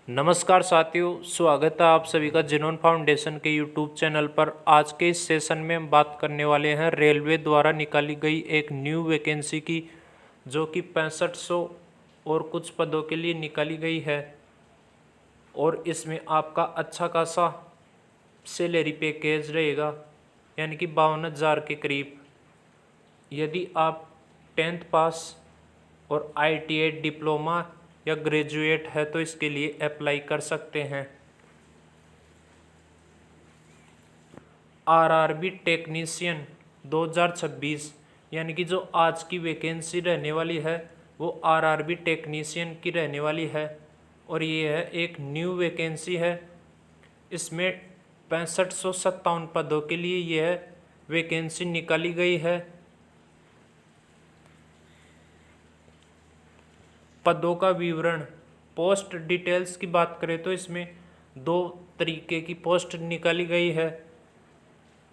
नमस्कार साथियों, स्वागत है आप सभी का जिनोन फाउंडेशन के यूट्यूब चैनल पर। आज के इस सेशन में हम बात करने वाले हैं रेलवे द्वारा निकाली गई एक न्यू वैकेंसी की, जो कि 6500 और कुछ पदों के लिए निकाली गई है। और इसमें आपका अच्छा खासा सैलरी पैकेज रहेगा, यानी कि 52,000 के करीब। यदि आप 10th पास और ITI डिप्लोमा या ग्रेजुएट है तो इसके लिए अप्लाई कर सकते हैं। RRB टेक्नीशियन 2026, यानी कि जो आज की वैकेंसी रहने वाली है वो RRB टेक्नीशियन की रहने वाली है। और ये है एक न्यू वैकेंसी है। इसमें 6557 पदों के लिए यह वैकेंसी निकाली गई है। पदों का विवरण, पोस्ट डिटेल्स की बात करें तो इसमें 2 तरीके की पोस्ट निकाली गई है।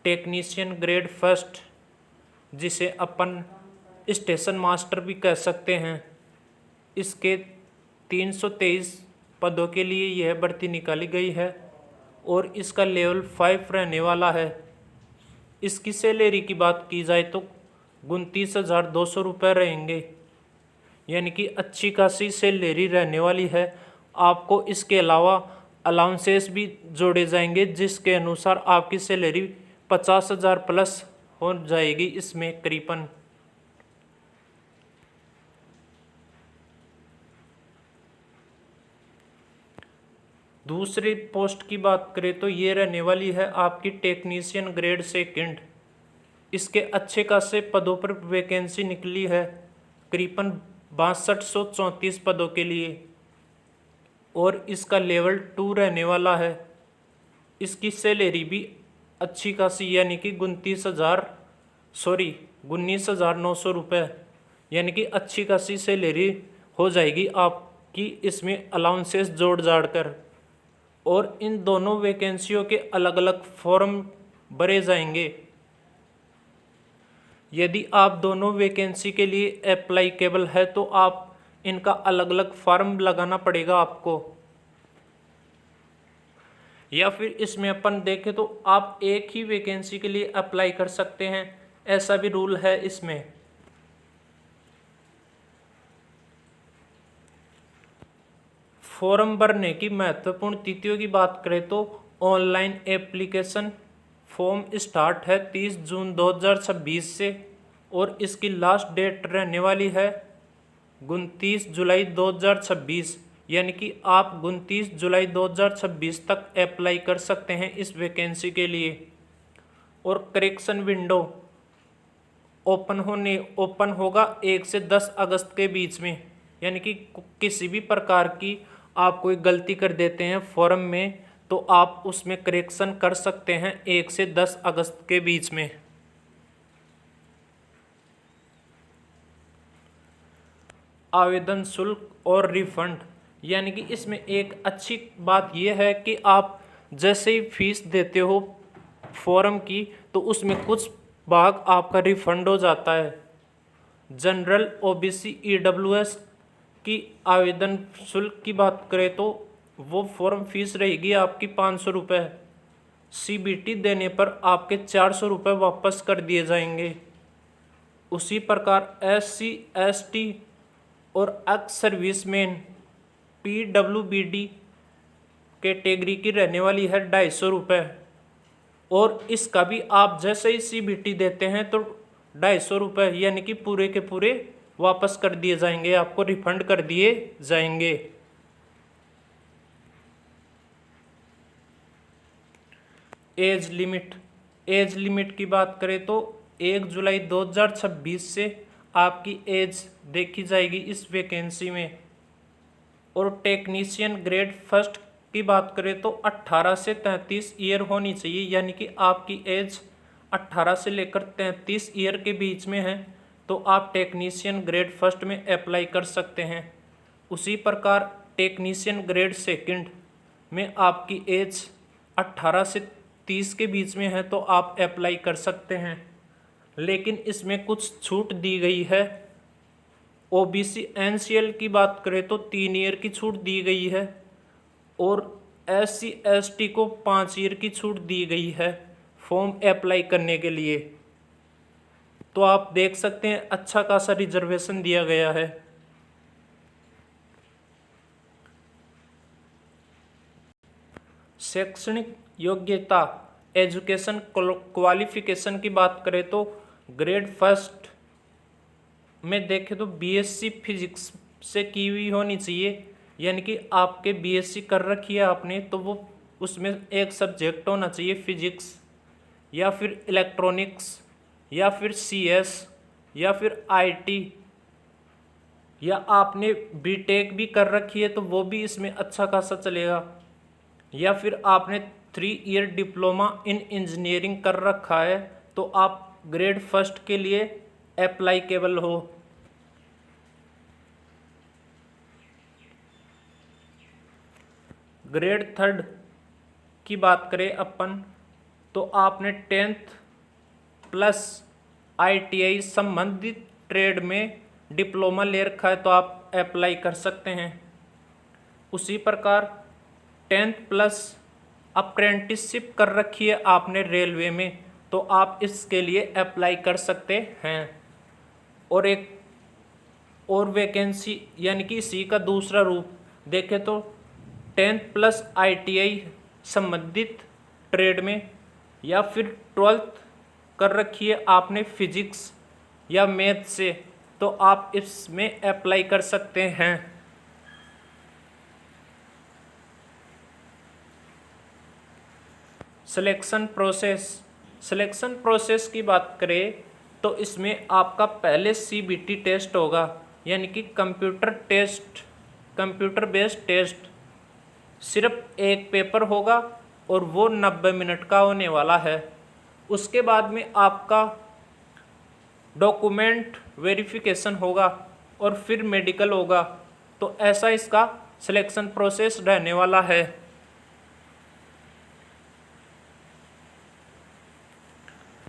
टेक्नीशियन ग्रेड फर्स्ट, जिसे अपन स्टेशन मास्टर भी कह सकते हैं, इसके 323 पदों के लिए यह भर्ती निकाली गई है और इसका लेवल 5 रहने वाला है। इसकी सैलरी की बात की जाए तो 29,200 रुपये रहेंगे, यानी कि अच्छी खासी सैलरी रहने वाली है। आपको इसके अलावा अलाउंसेस भी जोड़े जाएंगे, जिसके अनुसार आपकी सैलरी 50,000 प्लस हो जाएगी इसमें करीबन। दूसरी पोस्ट की बात करें तो ये रहने वाली है आपकी टेक्नीशियन ग्रेड सेकंड। इसके अच्छे खासे पदों पर वैकेंसी निकली है, करीबन 6234 पदों के लिए, और इसका लेवल 2 रहने वाला है। इसकी सैलरी भी अच्छी खासी, यानी कि 19,900 रुपये, यानी कि अच्छी खासी सैलरी हो जाएगी आपकी इसमें अलाउंसेस जोड़ जाड़ कर। और इन दोनों वैकेंसियों के अलग अलग फॉर्म भरे जाएंगे। यदि आप दोनों वैकेंसी के लिए अप्लाईकेबल है तो आप इनका अलग अलग फॉर्म लगाना पड़ेगा आपको, या फिर इसमें अपन देखें तो आप एक ही वैकेंसी के लिए अप्लाई कर सकते हैं, ऐसा भी रूल है इसमें। फॉर्म भरने की महत्वपूर्ण तिथियों की बात करें तो ऑनलाइन एप्लीकेशन फॉर्म स्टार्ट है 30 जून 2026 से, और इसकी लास्ट डेट रहने वाली है 29 जुलाई 2026, यानी कि आप 29 जुलाई 2026 तक अप्लाई कर सकते हैं इस वैकेंसी के लिए। और करेक्शन विंडो ओपन होगा 1 से 10 अगस्त के बीच में, यानी कि किसी भी प्रकार की आप कोई गलती कर देते हैं फॉर्म में तो आप उसमें करेक्शन कर सकते हैं 1 से 10 अगस्त के बीच में। आवेदन शुल्क और रिफंड, यानी कि इसमें एक अच्छी बात यह है कि आप जैसे ही फीस देते हो फॉर्म की तो उसमें कुछ भाग आपका रिफंड हो जाता है। जनरल OBC EWS की आवेदन शुल्क की बात करें तो वो फॉर्म फीस रहेगी आपकी 500 रुपये। CBT देने पर आपके 400 रुपये वापस कर दिए जाएंगे। उसी प्रकार SC ST और एक्स सर्विसमैन PWBD कैटेगरी की रहने वाली है 250 रुपये, और इसका भी आप जैसे ही CBT देते हैं तो 250 रुपये, यानी कि पूरे के पूरे वापस कर दिए जाएंगे, आपको रिफंड कर दिए जाएंगे। एज लिमिट की बात करें तो 1 जुलाई 2026 से आपकी एज देखी जाएगी इस वैकेंसी में। और टेक्नीशियन ग्रेड फर्स्ट की बात करें तो 18 से 33 ईयर होनी चाहिए, यानी कि आपकी एज 18 से लेकर 33 ईयर के बीच में है तो आप टेक्नीशियन ग्रेड फर्स्ट में अप्लाई कर सकते हैं। उसी प्रकार टेक्नीशियन ग्रेड सेकंड में आपकी एज 18 से 30 के बीच में है तो आप अप्लाई कर सकते हैं, लेकिन इसमें कुछ छूट दी गई है। OBC NCL की बात करें तो 3 ईयर की छूट दी गई है, और SC ST को 5 ईयर की छूट दी गई है फॉर्म अप्लाई करने के लिए। तो आप देख सकते हैं अच्छा खासा रिजर्वेशन दिया गया है। शैक्षणिक योग्यता एजुकेशन क्वालिफिकेशन की बात करें तो ग्रेड फर्स्ट में देखें तो BSc फिजिक्स से की हुई होनी चाहिए, यानी कि आपके BSc कर रखी है आपने तो वो उसमें एक सब्जेक्ट होना चाहिए फिजिक्स, या फिर इलेक्ट्रॉनिक्स, या फिर CS, या फिर IT, या आपने BTech भी कर रखी है तो वो भी इसमें अच्छा खासा चलेगा, या फिर आपने 3 ईयर डिप्लोमा इन इंजीनियरिंग कर रखा है तो आप ग्रेड फर्स्ट के लिए अप्लाइकेबल हो। ग्रेड थर्ड की बात करें अपन तो आपने 10th प्लस ITI संबंधित ट्रेड में डिप्लोमा ले रखा है तो आप अप्लाई कर सकते हैं। उसी प्रकार 10th प्लस अप्रेंटिसशिप कर रखी है आपने रेलवे में तो आप इसके लिए अप्लाई कर सकते हैं। और एक और वैकेंसी यानी कि इसी का दूसरा रूप देखें तो 10th प्लस ITI संबंधित ट्रेड में, या फिर 12th कर रखी है आपने फिजिक्स या मैथ से तो आप इसमें अप्लाई कर सकते हैं। सिलेक्शन प्रोसेस की बात करें तो इसमें आपका पहले CBT टेस्ट होगा, यानी कि कंप्यूटर बेस्ड टेस्ट। सिर्फ एक पेपर होगा और वो 90 मिनट का होने वाला है। उसके बाद में आपका डॉक्यूमेंट वेरिफिकेशन होगा और फिर मेडिकल होगा। तो ऐसा इसका सिलेक्शन प्रोसेस रहने वाला है।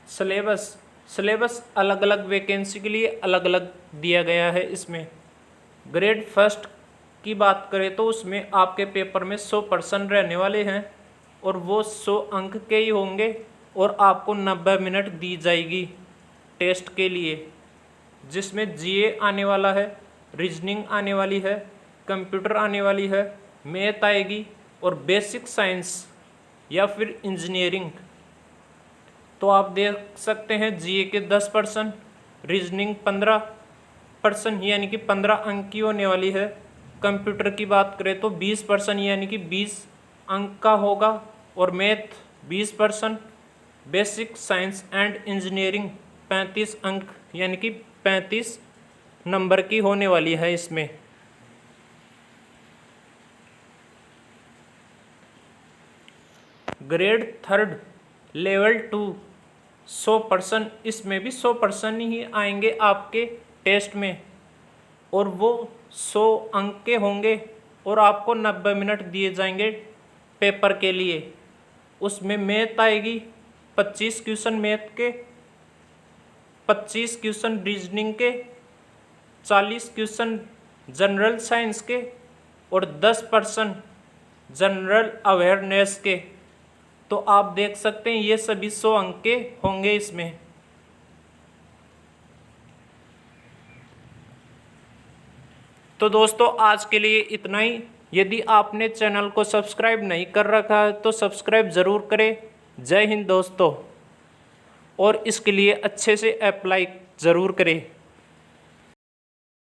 सिलेबस अलग अलग वैकेंसी के लिए अलग अलग दिया गया है। इसमें ग्रेड फर्स्ट की बात करें तो उसमें आपके पेपर में 100% रहने वाले हैं और वो 100 अंक के ही होंगे और आपको 90 मिनट दी जाएगी टेस्ट के लिए, जिसमें GA आने वाला है, रीजनिंग आने वाली है, कंप्यूटर आने वाली है, मैथ आएगी और बेसिक साइंस या फिर इंजीनियरिंग। तो आप देख सकते हैं GA के 10%, रीजनिंग 15% यानी कि 15 अंक की होने वाली है। कंप्यूटर की बात करें तो 20% यानी कि 20 अंक का होगा और math 20%, basic science and engineering 35 अंक यानी कि 35 नंबर की होने वाली है इसमें। ग्रेड थर्ड लेवल 2 100%, इसमें भी 100% ही आएंगे आपके टेस्ट में और वो 100 अंक के होंगे और आपको 90 मिनट दिए जाएंगे पेपर के लिए। उसमें मैथ आएगी 25 क्वेश्चन मैथ के, 25 क्वेश्चन रीजनिंग के, 40 क्वेश्चन जनरल साइंस के और 10% जनरल अवेयरनेस के। तो आप देख सकते हैं ये सभी 100 अंक के होंगे इसमें। तो दोस्तों आज के लिए इतना ही। यदि आपने चैनल को सब्सक्राइब नहीं कर रखा है तो सब्सक्राइब ज़रूर करें। जय हिंद दोस्तों, और इसके लिए अच्छे से अप्लाई ज़रूर करें।